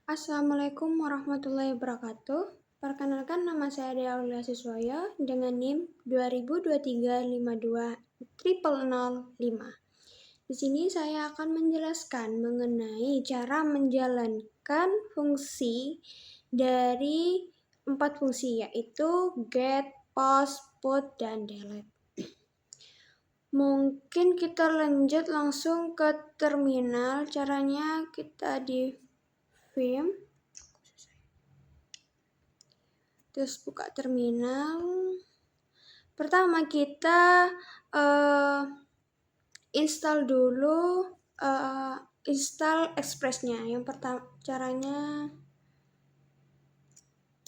Assalamualaikum warahmatullahi wabarakatuh. Perkenalkan, nama saya Dea Aulia Siswoyo dengan NIM 2023520005. Di sini saya akan menjelaskan mengenai cara menjalankan fungsi dari 4 fungsi, yaitu get, post, put, dan delete. Mungkin kita lanjut langsung ke terminal. Caranya kita di Vim, terus buka terminal. Pertama kita install dulu install Express-nya. Yang pertama caranya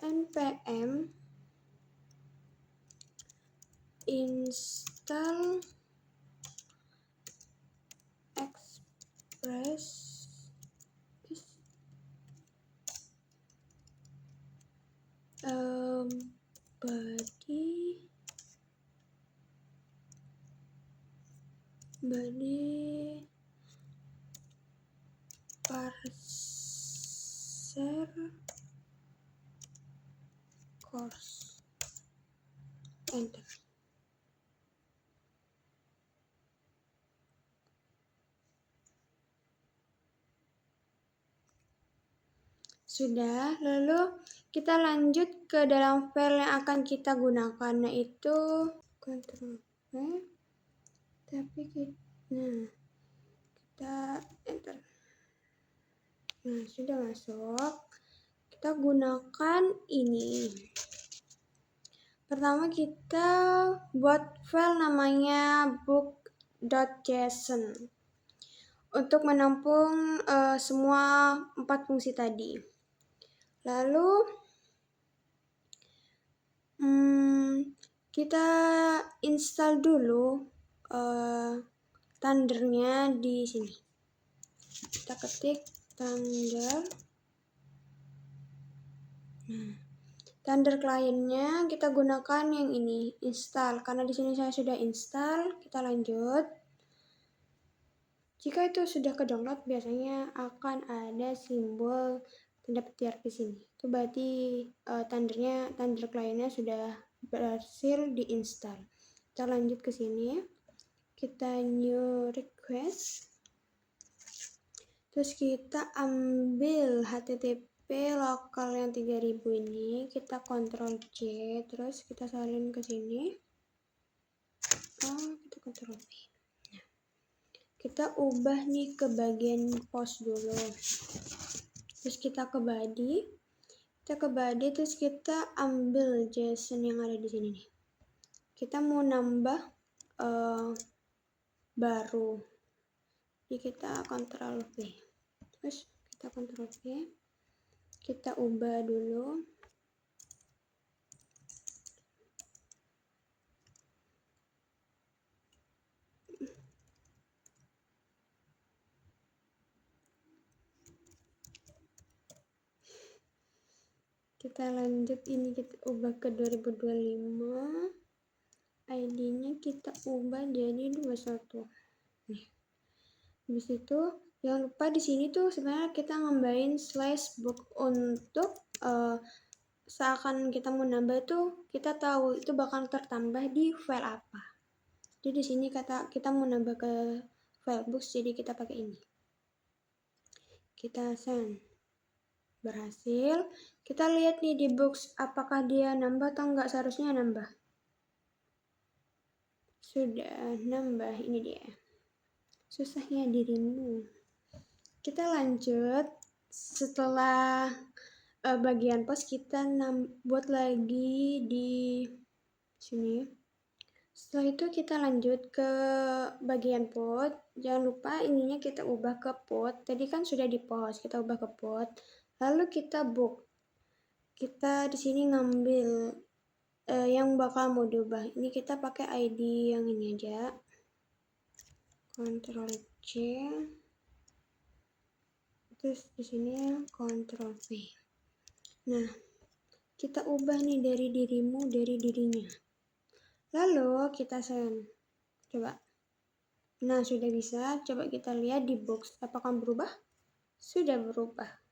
npm install Express body parser course, enter. Sudah, lalu kita lanjut ke dalam file yang akan kita gunakan, yaitu Ctrl V, tapi kita enter. Nah, sudah masuk. Kita gunakan ini. Pertama kita buat file namanya book.json untuk menampung semua 4 fungsi tadi. Lalu kita install dulu Thunder-nya di sini. Kita ketik Thunder. Thunder client-nya kita gunakan yang ini, install. Karena di sini saya sudah install, kita lanjut. Jika itu sudah ke-download, biasanya akan ada simbol tanda petir di sini. Itu berarti Thunder client-nya sudah berhasil diinstal. Kita lanjut ke sini. Kita new request. Terus kita ambil HTTP lokal yang 3000 ini, kita Ctrl C, terus kita salin ke sini. Kita Ctrl V. Nah, kita ubah nih ke bagian post dulu. Terus kita ke body. Terus kita ambil JSON yang ada di sini nih. Kita mau nambah baru. Jadi kita Ctrl V. Terus kita Ctrl V. Kita ubah dulu. Kita lanjut, ini kita ubah ke 2025. ID-nya kita ubah jadi 21. Nih. Habis itu jangan lupa di sini tuh sebenarnya kita nambahin /book untuk seakan kita mau nambah tuh kita tahu itu bakal tertambah di file apa. Jadi di sini kita mau nambah ke file books, jadi kita pakai ini. Kita send. Berhasil. Kita lihat nih di books apakah dia nambah atau enggak. Seharusnya nambah. Sudah nambah, ini dia. Susahnya dirimu. Kita lanjut. Setelah bagian post, kita buat lagi di sini. Setelah itu kita lanjut ke bagian put. Jangan lupa ininya kita ubah ke put. Tadi kan sudah di post, kita ubah ke put. Lalu kita book. Kita di sini ngambil yang bakal mau diubah. Ini kita pakai ID yang ini aja. Ctrl C. Terus di sini Ctrl V. Nah, kita ubah nih dari dirimu, dari dirinya. Lalu kita send. Coba. Nah, sudah bisa. Coba kita lihat di box. Apakah berubah? Sudah berubah.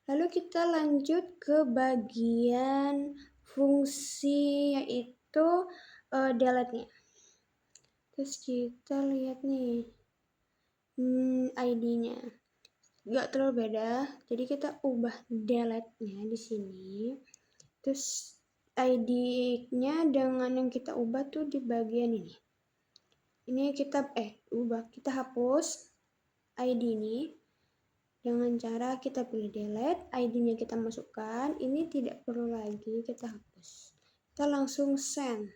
Lalu kita lanjut ke bagian fungsi, yaitu delete-nya. Terus kita lihat nih ID-nya. Nggak terlalu beda, jadi kita ubah delete-nya di sini. Terus ID-nya dengan yang kita ubah tuh di bagian ini. Ini kita kita hapus ID ini dengan cara kita pilih delete, ID-nya kita masukkan. Ini tidak perlu lagi kita hapus. Kita langsung send.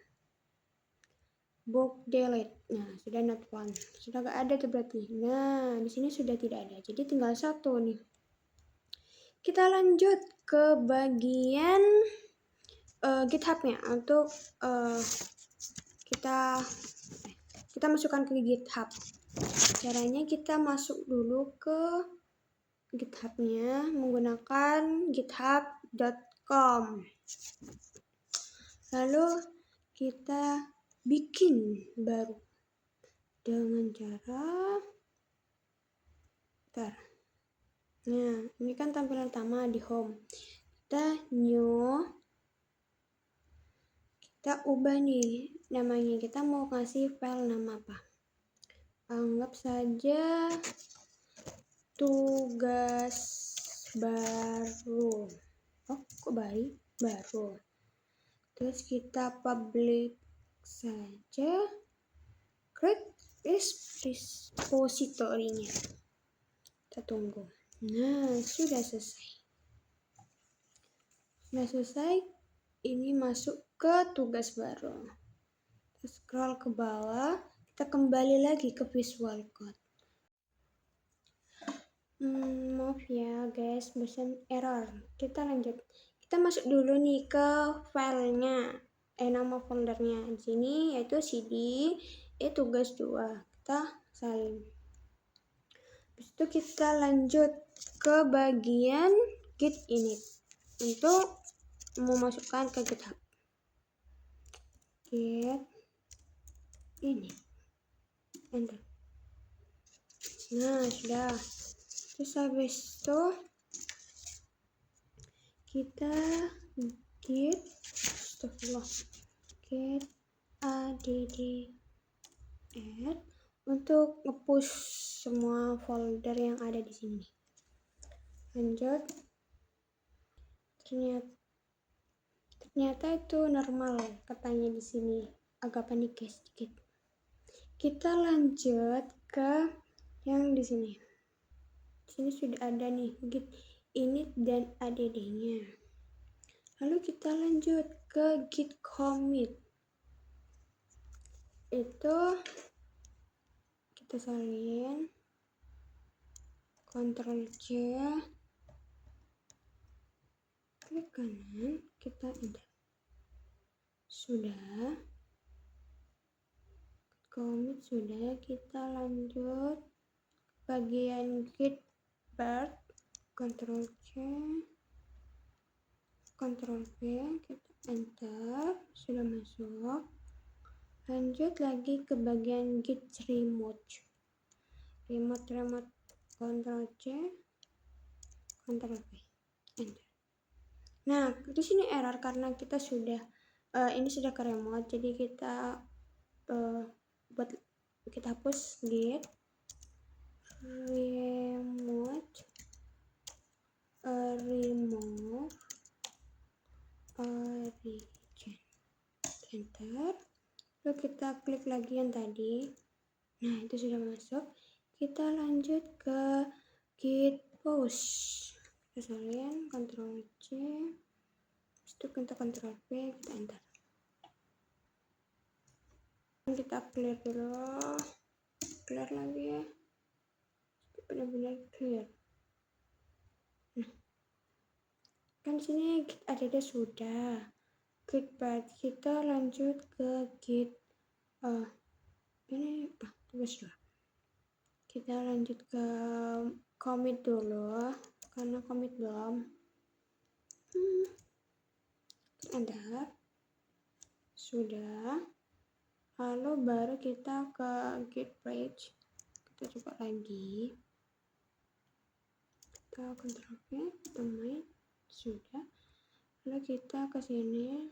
Book delete. Nah, sudah not found. Sudah nggak ada tuh berarti. Nah, di sini sudah tidak ada. Jadi tinggal satu nih. Kita lanjut ke bagian GitHub-nya untuk kita masukkan ke GitHub. Caranya kita masuk dulu ke GitHub-nya menggunakan github.com. Lalu kita bikin baru dengan cara nah, ini kan tampilan utama di home. Kita new, kita ubah nih namanya. Kita mau kasih file nama apa? Anggap saja tugas baru. Oh, kok baru? Terus kita public saja. Create repository-nya. Kita tunggu. Nah, sudah selesai. Ini masuk ke tugas baru. Kita scroll ke bawah. Kita kembali lagi ke Visual Code. Maaf ya guys, bosan error. Kita lanjut. Kita masuk dulu nih ke filenya, nama foldernya di sini yaitu cd tugas 2. Kita salin. Habis itu kita lanjut ke bagian git init untuk memasukkan ke GitHub. Git init. Enter. Nah, sudah. Terus habis itu kita git add untuk nge-push semua folder yang ada di sini. Lanjut. Ternyata itu normal katanya di sini. Agak panik guys sedikit. Kita lanjut ke yang di sini. Di sini sudah ada nih git init dan add-nya. Lalu kita lanjut ke git commit. Itu kita salin, Ctrl C, klik kanan, kita enter. Sudah. Commit sudah. Kita lanjut bagian git bird, Ctrl C, Ctrl V, kita enter. Sudah masuk. Lanjut lagi ke bagian git remote, Ctrl C, Ctrl V, enter. Nah, di sini error karena kita sudah ini sudah ke remote, jadi kita kita hapus git remote remove origin, enter. Lalu kita klik lagi yang tadi. Nah, itu sudah masuk. Kita lanjut ke git push. Kita salin, Ctrl C, itu kita Ctrl V, kita enter. Kita clear dulu, clear lagi ya, benar-benar clear. Nah, kan sini git add sudah. Git bird, kita lanjut ke git ini tugas 2. Kita lanjut ke commit dulu karena commit belum. Enter. Sudah. Lalu baru kita ke git page. Kita coba lagi. kita Ctrl V, kita main, sudah. Lalu kita ke sini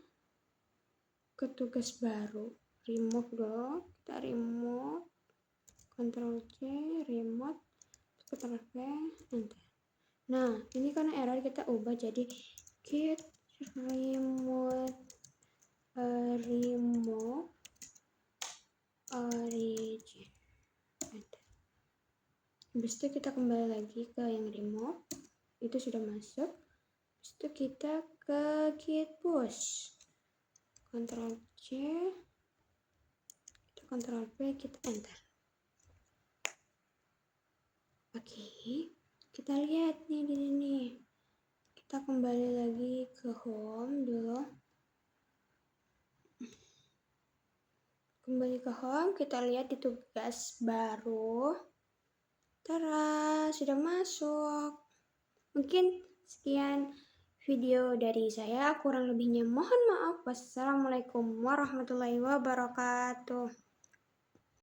ke tugas baru, remove dulu, kita remove, Ctrl C, remote, Ctrl V, enter. Nah, ini karena error kita ubah jadi git remote remove origin. Enter. Habis itu kita kembali lagi ke yang remove, itu sudah masuk. Habis itu kita ke git push, Ctrl C, kita Ctrl V, kita enter. Oke, kita lihat nih di sini. Kita kembali lagi ke home dulu. Kembali ke home, kita lihat di tugas baru. Tara, sudah masuk. Mungkin sekian video dari saya, kurang lebihnya mohon maaf. Wassalamualaikum warahmatullahi wabarakatuh.